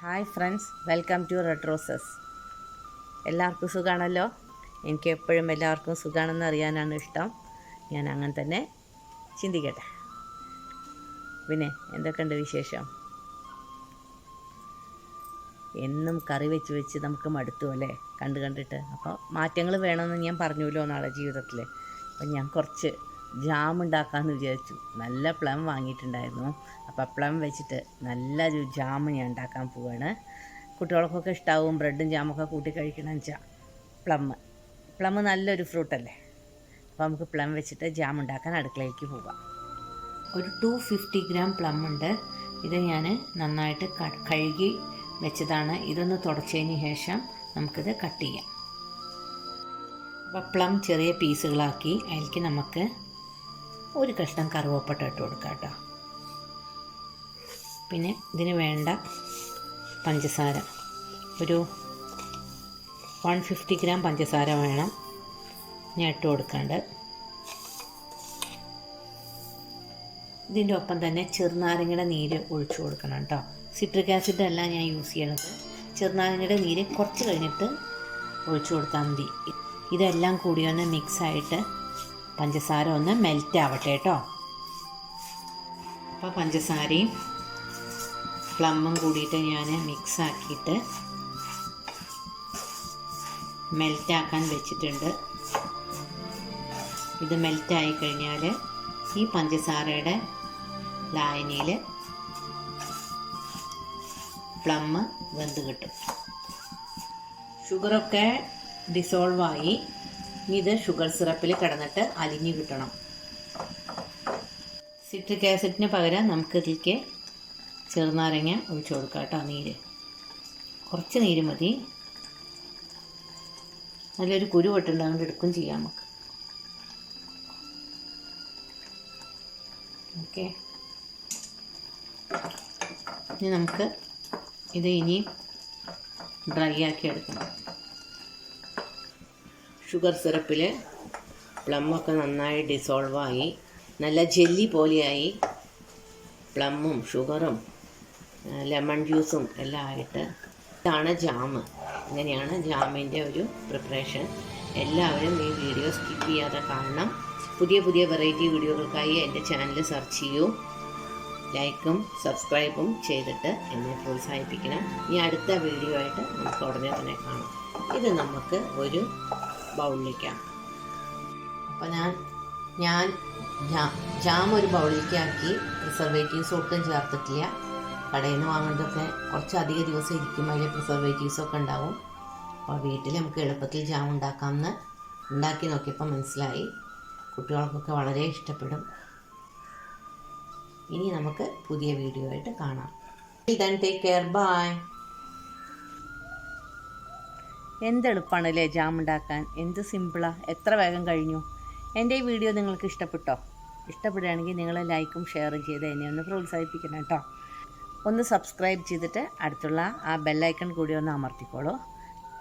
Hi friends, welcome to red roses. എല്ലാവർക്കും സുഖമാണല്ലോ. എനിക്ക് എപ്പോഴും എല്ലാവർക്കും സുഖമാണെന്ന് അറിയാനാണ് ഇഷ്ടം. ഞാൻ അങ്ങനെ തന്നെ ചിന്തിക്കട്ടെ. പിന്നെ എന്തൊക്കെയുണ്ട് വിശേഷം? എന്നും കറി വെച്ച് നമുക്ക് മടുത്തു അല്ലേ, കണ്ടിട്ട്. അപ്പോൾ മാറ്റങ്ങൾ വേണമെന്ന് ഞാൻ പറഞ്ഞല്ലോ നാളെ ജീവിതത്തിൽ. അപ്പം ഞാൻ കുറച്ച് ജാം ഉണ്ടാക്കാമെന്ന് വിചാരിച്ചു. നല്ല പ്ലം വാങ്ങിയിട്ടുണ്ടായിരുന്നു. അപ്പോൾ പ്ലം വെച്ചിട്ട് നല്ലൊരു ജാം ഞാൻ ഉണ്ടാക്കാൻ പോവാണ്. കുട്ടികൾക്കൊക്കെ ഇഷ്ടാവും ബ്രെഡും ജാമൊക്കെ കൂട്ടി കഴിക്കണമെന്ന് വെച്ചാൽ. പ്ലം നല്ലൊരു ഫ്രൂട്ടല്ലേ. അപ്പോൾ നമുക്ക് പ്ലം വെച്ചിട്ട് ജാം ഉണ്ടാക്കാൻ അടുക്കളയിലേക്ക് പോവാം. ഒരു 250 ഗ്രാം പ്ലം ഉണ്ട്. ഇത് ഞാൻ നന്നായിട്ട് കഴുകി വെച്ചതാണ്. ഇതൊന്ന് തുടച്ചതിന് ശേഷം നമുക്കിത് കട്ട് ചെയ്യാം. അപ്പോൾ പ്ലം ചെറിയ പീസുകളാക്കി അതിലേക്ക് നമുക്ക് ഒരു കഷ്ണം കറുവപ്പട്ട ഇട്ട് കൊടുക്കാം കേട്ടോ. പിന്നെ ഇതിന് വേണ്ട പഞ്ചസാര ഒരു 150 ഗ്രാം പഞ്ചസാര വേണം ഞാൻ ഇട്ട് കൊടുക്കാണ്ട്. ഇതിൻ്റെ ഒപ്പം തന്നെ ചെറുനാരങ്ങയുടെ നീര് ഒഴിച്ചു കൊടുക്കണം കേട്ടോ. സിട്രിക് ആസിഡ് അല്ല ഞാൻ യൂസ് ചെയ്യണത്. ചെറുനാരങ്ങയുടെ നീര് കുറച്ച് കഴിഞ്ഞിട്ട് ഒഴിച്ചു കൊടുത്താൽ മതി. ഇതെല്ലാം കൂടി ഒന്ന് മിക്സായിട്ട് പഞ്ചസാര ഒന്ന് മെൽറ്റ് ആവട്ടെ കേട്ടോ. അപ്പോൾ പഞ്ചസാരയും പ്ലമ്മും കൂടിയിട്ട് ഞാൻ മിക്സാക്കിയിട്ട് മെൽറ്റാക്കാൻ വെച്ചിട്ടുണ്ട്. ഇത് മെൽറ്റായി കഴിഞ്ഞാൽ ഈ പഞ്ചസാരയുടെ ലായനിയിൽ പ്ലം വെന്ത് കിട്ടും. ഷുഗറൊക്കെ ഡിസോൾവായി. ഇത് ഷുഗർ സിറപ്പിൽ കിടന്നിട്ട് അലിഞ്ഞു കിട്ടണം. സിട്രിക് ആസിഡിന് പകരം നമുക്ക് ഇതിലേക്ക് ചെറുനാരങ്ങ ഒഴിച്ചു കൊടുക്കാം കേട്ടോ. നീര് കുറച്ച് നീര് മതി. നല്ലൊരു കുരു പൊട്ടുണ്ടാകൊണ്ട് എടുക്കും ചെയ്യാം നമുക്ക്. ഓക്കെ, ഇനി നമുക്ക് ഇത് ഇനി ഡ്രൈ ആക്കി എടുക്കണം. ഷുഗർ സിറപ്പിൽ പ്ലമ്മൊക്കെ നന്നായി ഡിസോൾവായി നല്ല ജെല്ലി പോലെയായി. പ്ലമ്മും ഷുഗറും ലെമൺ ജ്യൂസും എല്ലാം ആയിട്ട് ഇതാണ് ജാം. ഇങ്ങനെയാണ് ജാമിൻ്റെ ഒരു പ്രിപ്പറേഷൻ. എല്ലാവരും ഈ വീഡിയോ സ്കിപ്പ് ചെയ്യാതെ കാണണം. പുതിയ വെറൈറ്റി വീഡിയോകൾക്കായി എൻ്റെ ചാനൽ സെർച്ച് ചെയ്യൂ. ലൈക്കും സബ്സ്ക്രൈബും ചെയ്തിട്ട് എന്നെ പ്രോത്സാഹിപ്പിക്കണം. ഇനി അടുത്ത വീഡിയോ ആയിട്ട് നമുക്ക് ഉടനെ തന്നെ കാണാം. ഇത് നമുക്ക് ഒരു ബൗളിലേക്കാം. അപ്പോൾ ഞാൻ ജാം ഒരു ബൗളിലേക്ക് ആക്കി. പ്രിസർവേറ്റീവ്സ് ഒട്ടും ചേർത്തിട്ടില്ല. കടയിൽ നിന്ന് വാങ്ങുന്നതൊക്കെ കുറച്ചധികം ദിവസം ഇരിക്കും. അതിൽ പ്രിസർവേറ്റീവ്സൊക്കെ ഉണ്ടാവും. അപ്പോൾ വീട്ടിൽ നമുക്ക് എളുപ്പത്തിൽ ജാം ഉണ്ടാക്കാമെന്ന് ഉണ്ടാക്കി നോക്കിയപ്പോൾ മനസ്സിലായി. കുട്ടികൾക്കൊക്കെ വളരെ ഇഷ്ടപ്പെടും. ഇനി നമുക്ക് പുതിയ വീഡിയോ ആയിട്ട് കാണാം. Then take care, bye. എന്തെളുപ്പമാണല്ലേ ജാം ഉണ്ടാക്കാൻ, എന്ത് സിമ്പിളാണ്, എത്ര വേഗം കഴിഞ്ഞു. എൻ്റെ ഈ വീഡിയോ നിങ്ങൾക്ക് ഇഷ്ടപ്പെട്ടോ? ഇഷ്ടപ്പെടുകയാണെങ്കിൽ നിങ്ങൾ ലൈക്കും ഷെയറും ചെയ്ത് എന്നെ ഒന്ന് പ്രോത്സാഹിപ്പിക്കണം കേട്ടോ. ഒന്ന് സബ്സ്ക്രൈബ് ചെയ്തിട്ട് അടുത്തുള്ള ആ ബെല്ലൈക്കൺ കൂടി ഒന്ന് അമർത്തിക്കോളൂ.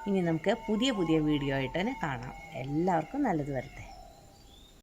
ഇനി നമുക്ക് പുതിയ വീഡിയോ ആയിട്ട് തന്നെ കാണാം. എല്ലാവർക്കും നല്ലത് വരട്ടെ.